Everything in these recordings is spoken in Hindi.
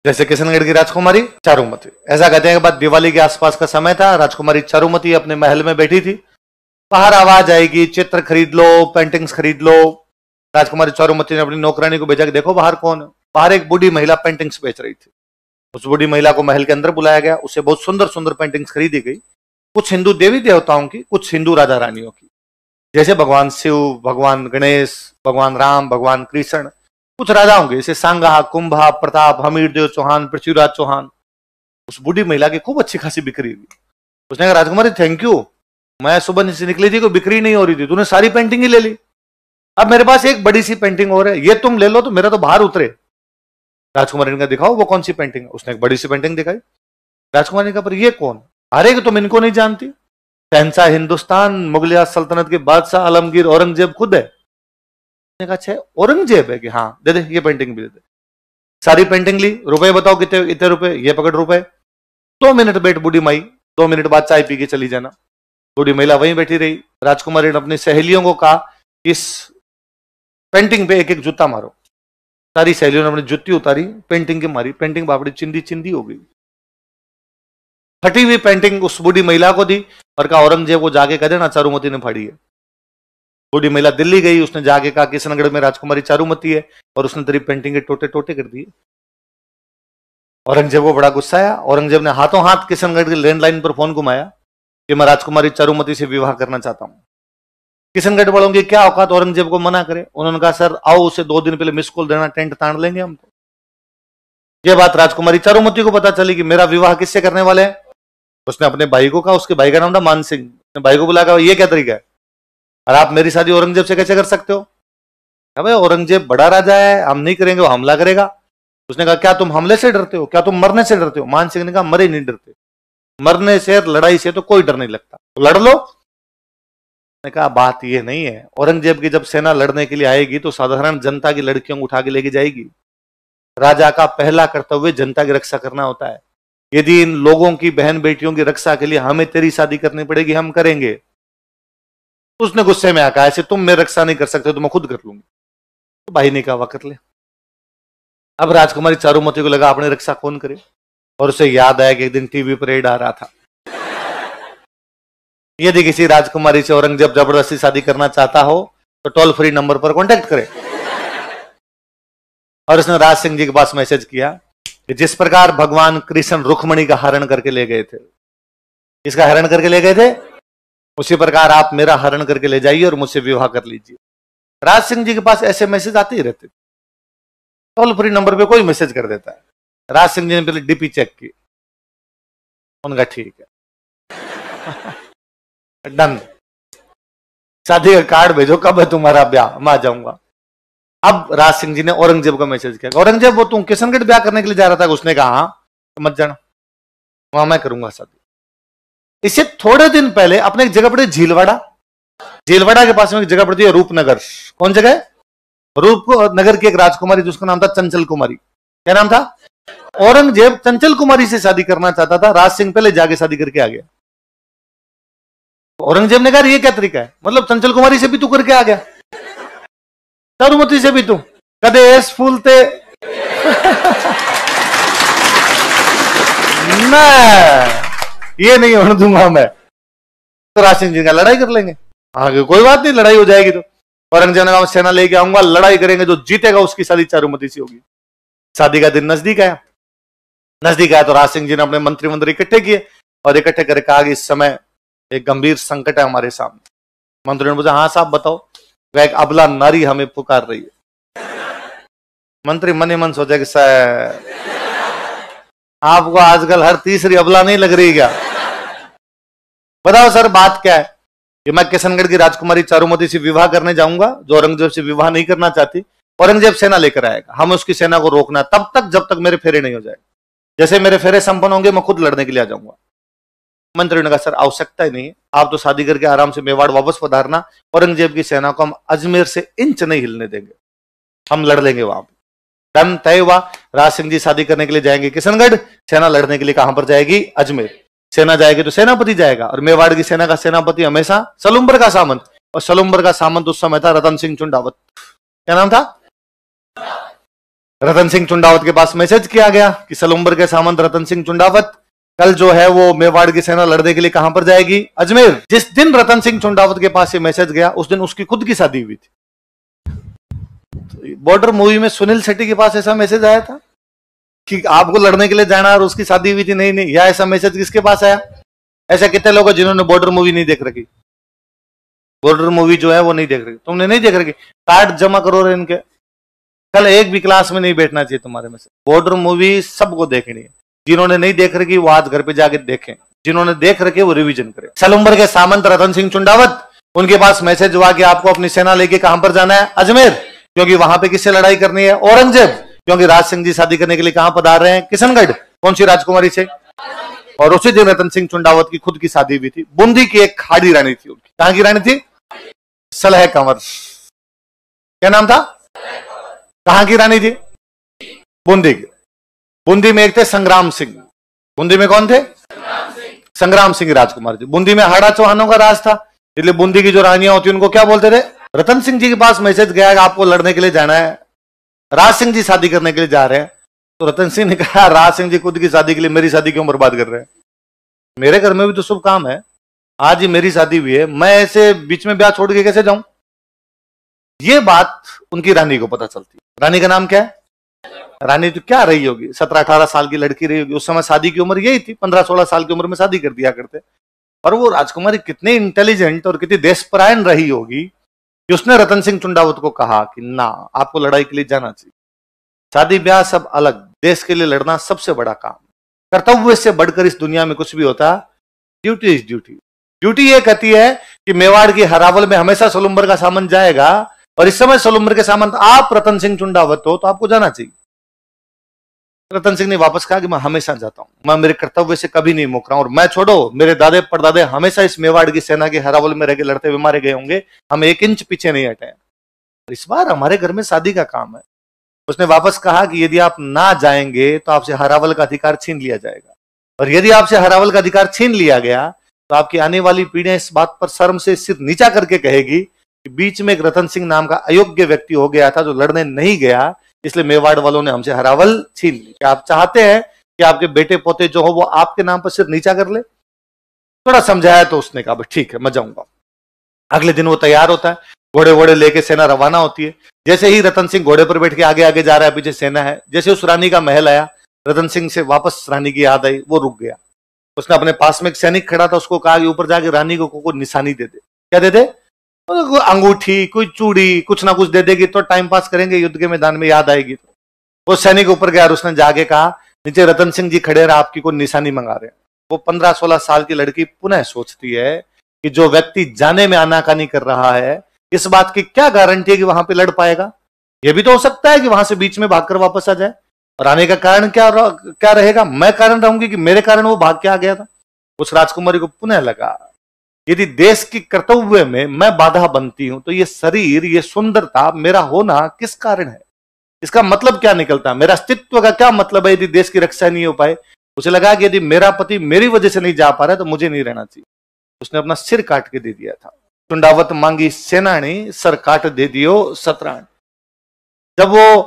जैसे किशनगढ़ की राजकुमारी चारुमती। ऐसा कहते हैं कि बाद दिवाली के आसपास का समय था, राजकुमारी चारुमती अपने महल में बैठी थी, बाहर आवाज आएगी चित्र खरीद लो, पेंटिंग्स खरीद लो। राजकुमारी चारुमती ने अपनी नौकरानी को भेजा कि देखो बाहर कौन है। बाहर एक बूढ़ी महिला पेंटिंग्स बेच रही थी। उस बूढ़ी महिला को महल के अंदर बुलाया गया, उससे बहुत सुंदर सुंदर पेंटिंग्स खरीदी गई, कुछ हिंदू देवी देवताओं की, कुछ हिंदू राजा रानियों की, जैसे भगवान शिव, भगवान गणेश, भगवान राम, भगवान कृष्ण, कुछ राजाओं के जैसे सांगा, कुंभा, प्रताप, हमीरदेव चौहान, पृथ्वीराज चौहान। उस बूढ़ी महिला की खूब अच्छी खासी बिक्री हुई। उसने कहा राजकुमारी थैंक यू, मैं सुबह से निकली थी, कोई बिक्री नहीं हो रही थी, तूने सारी पेंटिंग ही ले ली, अब मेरे पास एक बड़ी सी पेंटिंग और है, ये तुम ले लो तो मेरा तो बाहर उतरे। राजकुमारी ने कहा दिखाओ वो कौन सी पेंटिंग है। उसने एक बड़ी सी पेंटिंग दिखाई। राजकुमारी ने कहा पर ये कौन? अरे कि तुम इनको नहीं जानती, शहंशाह हिंदुस्तान मुगलिया सल्तनत के बादशाह आलमगीर औरंगजेब खुद है। उसने कहा अच्छा औरंगजेब है कि हाँ दे दे, ये पेंटिंग भी दे दे। सारी पेंटिंग ली, रुपए बताओ कितने, इतने रुपए, ये पकड़ रुपए। 2 मिनट बैठ बूढ़ी माई, 2 मिनट बाद चाय पी के चली जाना। बूढ़ी महिला वहीं बैठी रही। राजकुमारी ने अपनी सहेलियों को कहा इस पेंटिंग पे एक एक जूता मारो। सारी सहेलियों ने अपनी जुत्ती उतारी, पेंटिंग की मारी, पेंटिंग बापड़ी चिंदी चिंदी हो गई। फटी हुई पेंटिंग उस बूढ़ी महिला को दी और कहा औरंगजेब को जाके कह देना चारुमती ने फाड़ी है। बूढ़ी महिला दिल्ली गई, उसने जाके कहा किशनगढ़ में राजकुमारी चारुमती है और उसने तेरी पेंटिंग के टोटे टोटे कर दिए। औरंगजेब को बड़ा गुस्सा आया। औरंगजेब ने हाथों हाथ किशनगढ़ के लैंडलाइन पर फोन घुमाया कि मैं राजकुमारी चारुमती से विवाह करना चाहता हूं। किशनगढ़ वालों की क्या औकात औरंगजेब को मना करे। उन्होंने कहा सर आओ, उसे 2 दिन पहले मिस कॉल देना, टेंट तान लेंगे हम। तो यह बात राजकुमारी चारुमती को पता चली कि मेरा विवाह किससे करने वाले हैं। उसने अपने भाई को कहा, उसके भाई का नाम था मान सिंह। अपने भाई को बुलाया, ये क्या तरीका है और आप मेरी शादी औरंगजेब से कैसे कर सकते हो? भाई औरंगजेब बड़ा राजा है, हम नहीं करेंगे, वो हमला करेगा। उसने कहा क्या तुम हमले से डरते हो, क्या तुम मरने से डरते हो? मान सिंह ने कहा मरे नहीं डरते, मरने से लड़ाई से तो कोई डर नहीं लगता, तो लड़ लो। ने कहा बात ये नहीं है, औरंगजेब की जब सेना लड़ने के लिए आएगी तो साधारण जनता की लड़कियों को उठा के लेके जाएगी। राजा का पहला कर्तव्य जनता की रक्षा करना होता है। यदि इन लोगों की बहन बेटियों की रक्षा के लिए हमें तेरी शादी करनी पड़ेगी, हम करेंगे। उसने गुस्से में आकर ऐसे तुम मेरी रक्षा नहीं कर सकते तो मैं खुद कर लूंगी। तो भाई ने कहा वाह कर ले। अब राजकुमारी चारुमती को लगा अपनी रक्षा कौन करे, और उसे याद आया कि एक दिन टीवी पर एड आ रहा था, यदि किसी राजकुमारी से औरंगजेब जबरदस्ती शादी करना चाहता हो तो टोल फ्री नंबर पर कांटेक्ट करे। और उसने राज सिंह जी के पास मैसेज किया कि जिस प्रकार भगवान कृष्ण रुक्मणी का हरण करके ले गए थे, इसका हरण करके ले गए थे, उसी प्रकार आप मेरा हरण करके ले जाइए और मुझसे विवाह कर लीजिए। राज सिंह जी के पास ऐसे मैसेज आते ही रहते, टोल फ्री नंबर पे कोई मैसेज कर देता है। राज सिंह जी ने पहले डीपी चेक की, उनका ठीक है डन, शादी का कार्ड भेजो, कब है तुम्हारा ब्याह, मैं आ जाऊंगा। अब राज सिंह जी ने औरंगजेब को मैसेज किया, औरंगजेब वो तुम किशनगढ़ ब्याह करने के लिए जा रहा था? उसने कहा हाँ, तो मत जाना, वहां मैं करूंगा शादी। इससे थोड़े दिन पहले अपने एक जगह पड़ी झीलवाड़ा, झीलवाड़ा के पास में एक जगह पड़ती है रूपनगर। कौन जगह है? रूपनगर की एक राजकुमारी जिसका नाम था चंचल कुमारी। क्या नाम था? औरंगजेब चंचल कुमारी से शादी करना चाहता था, राज सिंह पहले जाके शादी करके आ गया। औरंगजेब ने कहा ये क्या तरीका है, मतलब चंचल कुमारी से भी तू करके आ गया, चारुमती से भी तू, कदे एस फूलते ये नहीं होने दूंगा मैं। तो राज सिंह जी का लड़ाई कर लेंगे, आगे कोई बात नहीं, लड़ाई हो जाएगी। तो औरंगजेब ने कहा सेना लेके आऊंगा, लड़ाई करेंगे, जो जीतेगा उसकी शादी चारुमती से होगी। शादी का दिन नजदीक आया। नजदीक आया तो राज सिंह जी ने अपने मंत्री इकट्ठे किए और इकट्ठे करके कहा कि इस समय एक गंभीर संकट है हमारे सामने। मंत्री ने पूछा हाँ साहब बताओ। वह एक अबला नारी हमें पुकार रही है। मंत्री मन ही मन सोचा कि सर आपको आजकल हर तीसरी अबला नहीं लग रही क्या? बताओ सर बात क्या है? कि मैं किशनगढ़ की राजकुमारी चारुमती से विवाह करने जाऊंगा, जो औरंगजेब से विवाह नहीं करना चाहती। औरंगजेब सेना लेकर आएगा, हमें उसकी सेना को रोकना तब तक जब तक मेरे फेरे नहीं हो जाए। जैसे मेरे फेरे संपन्न होंगे मैं खुद लड़ने के लिए आ जाऊंगा। मंत्री ने कहा सर आवश्यकता ही नहीं है, आप तो शादी करके आराम से मेवाड़ वापस पधारना, औरंगजेब की सेना को हम अजमेर से इंच नहीं हिलने देंगे, हम लड़ लेंगे वहां पर। डन, तय हुआ। राज सिंह जी शादी करने के लिए जाएंगे किशनगढ़, सेना लड़ने के लिए कहां पर जाएगी? अजमेर। सेना जाएगी तो सेनापति जाएगा, और मेवाड़ की सेना का सेनापति हमेशा सलुम्बर का सामंत, और सलुम्बर का सामंत उस समय था रतन सिंह चुंडावत। क्या नाम था? रतन सिंह चुंडावत के पास मैसेज किया गया कि सलूम्बर के सामंत रतन सिंह चुंडावत कल जो है वो मेवाड़ की सेना लड़ने के लिए कहां पर जाएगी? अजमेर। जिस दिन रतन सिंह चुंडावत के पास ये मैसेज गया उस दिन उसकी खुद की शादी हुई थी। तो बॉर्डर मूवी में सुनील शेट्टी के पास ऐसा मैसेज आया था कि आपको लड़ने के लिए जाना और उसकी शादी हुई थी? नहीं नहीं। या ऐसा मैसेज किसके पास आया? ऐसे कितने लोग हैं जिन्होंने बॉर्डर मूवी नहीं देख रखी? बॉर्डर मूवी जो है वो नहीं देख रही। तुमने नहीं देख रखी? कार्ड जमा करो रे इनके। कल एक भी क्लास में नहीं बैठना चाहिए तुम्हारे में से। बॉर्डर मूवी सबको देखनी है। जिन्होंने नहीं देख रखी वो आज घर पे जाके देखें, जिन्होंने देख रखे वो रिवीजन करें। सलूम्बर के सामंत रतन सिंह चुंडावत, उनके पास मैसेज हुआ कि आपको अपनी सेना लेके कहां पर जाना है? अजमेर। क्योंकि वहां पे किससे लड़ाई करनी है? औरंगजेब। क्योंकि राज सिंह जी शादी करने के लिए कहां पधार रहे हैं? किशनगढ़। कौन सी राजकुमारी से? और उसी दिन रतन सिंह चुंडावत की खुद की शादी हुई थी। बूंदी की एक खाड़ी रानी थी उनकी। कहां की रानी थी? सलह कंवर। क्या नाम था? कहां की रानी थी? बूंदी की। बूंदी में एक थे संग्राम सिंह। बूंदी में कौन थे? संग्राम सिंह राजकुमार जी। बूंदी में हाड़ा चौहानों का राज था, इसलिए बूंदी की जो रानियां होती उनको क्या बोलते थे? रतन सिंह जी के पास मैसेज गया कि आपको लड़ने के लिए जाना है, राज सिंह जी शादी करने के लिए जा रहे हैं। तो रतन सिंह ने कहा राज सिंह जी खुद की शादी के लिए मेरी शादी क्यों बर्बाद कर रहे हैं? मेरे घर में भी तो शुभ काम है, आज ही मेरी शादी हुई है, मैं ऐसे बीच में ब्याह छोड़ के कैसे जाऊं? ये बात उनकी रानी को पता चलती। रानी का नाम क्या है? रानी तो क्या रही होगी, 17-18 साल की लड़की रही होगी। उस समय शादी की उम्र यही थी, 15-16 साल की उम्र में शादी कर दिया करते। और वो राजकुमारी कितनी इंटेलिजेंट और कितनी देशपरायण रही होगी कि उसने रतन सिंह चुंडावत को कहा कि ना, आपको लड़ाई के लिए जाना चाहिए। शादी ब्याह सब अलग, देश के लिए लड़ना सबसे बड़ा काम। कर्तव्य से बढ़कर इस दुनिया में कुछ भी होता, ड्यूटी इज ड्यूटी। ड्यूटी ये कहती है कि मेवाड़ की हरावल में हमेशा सलूम्बर का सामंत जाएगा, और इस समय सलूम्बर के सामंत आप रतन सिंह चुंडावत हो, तो आपको जाना चाहिए। रतन सिंह ने वापस कहा कि मैं हमेशा जाता हूं, मैं मेरे कर्तव्य से कभी नहीं मुक रहा हूं, और मैं छोड़ो, मेरे दादे परदादे हमेशा इस मेवाड़ की सेना के हरावल में रह के लड़ते हुए मारे गए होंगे, हम 1 इंच पीछे नहीं हटे। इस बार हमारे घर में शादी का काम है। उसने वापस कहा कि यदि आप ना जाएंगे तो आपसे हरावल का अधिकार छीन लिया जाएगा, और यदि आपसे हरावल का अधिकार छीन लिया गया तो आपकी आने वाली पीढ़ियां इस बात पर शर्म से सिर नीचा करके कहेगी कि बीच में एक रतन सिंह नाम का अयोग्य व्यक्ति हो गया था जो लड़ने नहीं गया, इसलिए मेवाड़ वालों ने हमसे हरावल छीन ली। क्या आप चाहते हैं कि आपके बेटे पोते जो हो वो आपके नाम पर सिर नीचा कर ले? थोड़ा समझाया तो उसने कहा ठीक है मैं जाऊंगा। अगले दिन वो तैयार होता है, घोड़े वोड़े लेके सेना रवाना होती है। जैसे ही रतन सिंह घोड़े पर बैठ के आगे आगे जा रहा है, पीछे सेना है, जैसे उस रानी का महल आया, रतन सिंह से वापस रानी की याद आई, वो रुक गया। उसने अपने पास में एक सैनिक खड़ा था, उसको कहा कि ऊपर जाके रानी को कोई निशानी दे दे। क्या दे दे? अंगूठी, कोई चूड़ी, कुछ ना कुछ दे देगी तो टाइम पास करेंगे, युद्ध के मैदान में याद आएगी। वो सैनिक ऊपर गया और उसने जाके कहा नीचे रतन सिंह जी खड़े रहे, आपकी कोई निशानी मंगा रहे हैं। वो 15-16 साल की लड़की पुनः सोचती है कि जो व्यक्ति जाने में आनाकानी कर रहा है, इस बात की क्या गारंटी है कि वहां पे लड़ पाएगा? यह भी तो हो सकता है कि वहां से बीच में भागकर वापस आ जाए, और आने का कारण क्या रहेगा? मैं कारण रहूंगी कि मेरे कारण वो भाग के आ गया था। उस राजकुमारी को पुनः लगा यदि देश की कर्तव्य में मैं बाधा बनती हूं तो ये शरीर, ये सुंदरता, मेरा होना किस कारण है? इसका मतलब क्या निकलता है? मेरा अस्तित्व का क्या मतलब है यदि देश की रक्षा नहीं हो पाए? उसे लगा कि यदि मेरा पति मेरी वजह से नहीं जा पा रहा है तो मुझे नहीं रहना चाहिए। उसने अपना सिर काट के दे दिया था। चुंडावत मांगी सेनानी, सर काट दे दियो सतरान। जब वो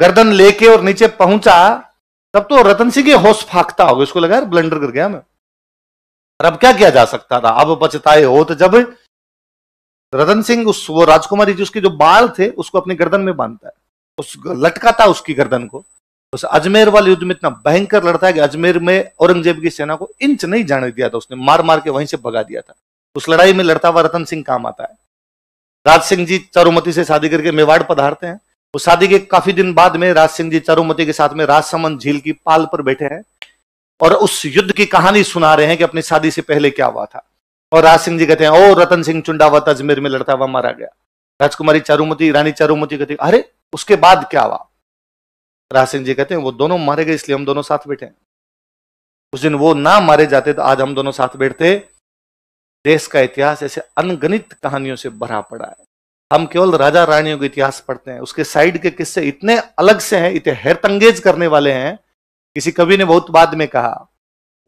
गर्दन लेके और नीचे पहुंचा तब तो रतन सिंह होश फाकता होगा, उसको लगा यार ब्लंडर कर गया मैं, और अब क्या किया जा सकता था? अब पछताए हो तो जब रतन सिंह वो राजकुमारी जी उसके जो बाल थे उसको अपनी गर्दन में बांधता है, उस लटकाता उसकी गर्दन को। उस अजमेर वाले युद्ध में इतना भयंकर लड़ता है कि अजमेर में औरंगजेब की सेना को इंच नहीं जाने दिया था, उसने मार मार के वहीं से भगा दिया था। उस लड़ाई में लड़ता हुआ रतन सिंह काम आता है। राज सिंह जी चारुमती से शादी करके मेवाड़ पधारते हैं। उस शादी के काफी दिन बाद में राज सिंह जी चारुमती के साथ में राजसमंद झील की पाल पर बैठे हैं और उस युद्ध की कहानी सुना रहे हैं कि अपनी शादी से पहले क्या हुआ था। और राज सिंह जी कहते हैं ओ रतन सिंह चुंडावत अजमेर में लड़ता हुआ मारा गया। राजकुमारी चारुमती, रानी चारुमती कहती अरे उसके बाद क्या हुआ? राज सिंह जी कहते हैं वो दोनों मारे गए इसलिए हम दोनों साथ बैठे हैं। उस दिन वो ना मारे जाते तो आज हम दोनों साथ बैठते। देश का इतिहास ऐसे अनगणित कहानियों से भरा पड़ा है। हम केवल राजा रानियों का इतिहास पढ़ते हैं, उसके साइड के किस्से इतने अलग से हैं, इतने हैरतंगेज करने वाले हैं। किसी कवि ने बहुत बाद में कहा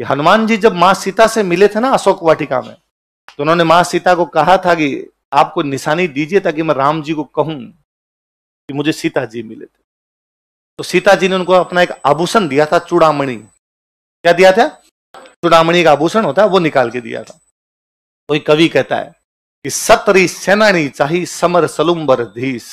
कि हनुमान जी जब मां सीता से मिले थे ना अशोक वाटिका में, तो उन्होंने मां सीता को कहा था कि आपको निशानी दीजिए ताकि मैं राम जी को कहूं कि मुझे सीता जी मिले थे। तो सीता जी ने उनको अपना एक आभूषण दिया था, चूड़ामणि। क्या दिया था? चूड़ामणि का आभूषण होता है, वो निकाल के दिया था। कोई कवि कहता है कि सतरी सेनानी चाही समर सलुम्बर धीस।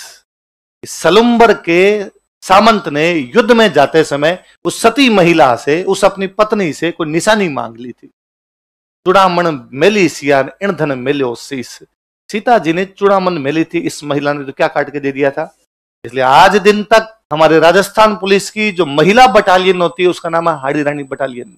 सलुम्बर के सामंत ने युद्ध में जाते समय उस सती महिला से, उस अपनी पत्नी से कोई निशानी मांग ली थी। चूड़ामण मेली सियान ईंधन मेल्यो शीस। सीता जी ने चूड़ामण मेली थी, इस महिला ने तो क्या काट के दे दिया था। इसलिए आज दिन तक हमारे राजस्थान पुलिस की जो महिला बटालियन होती है उसका नाम है हाड़ी रानी बटालियन।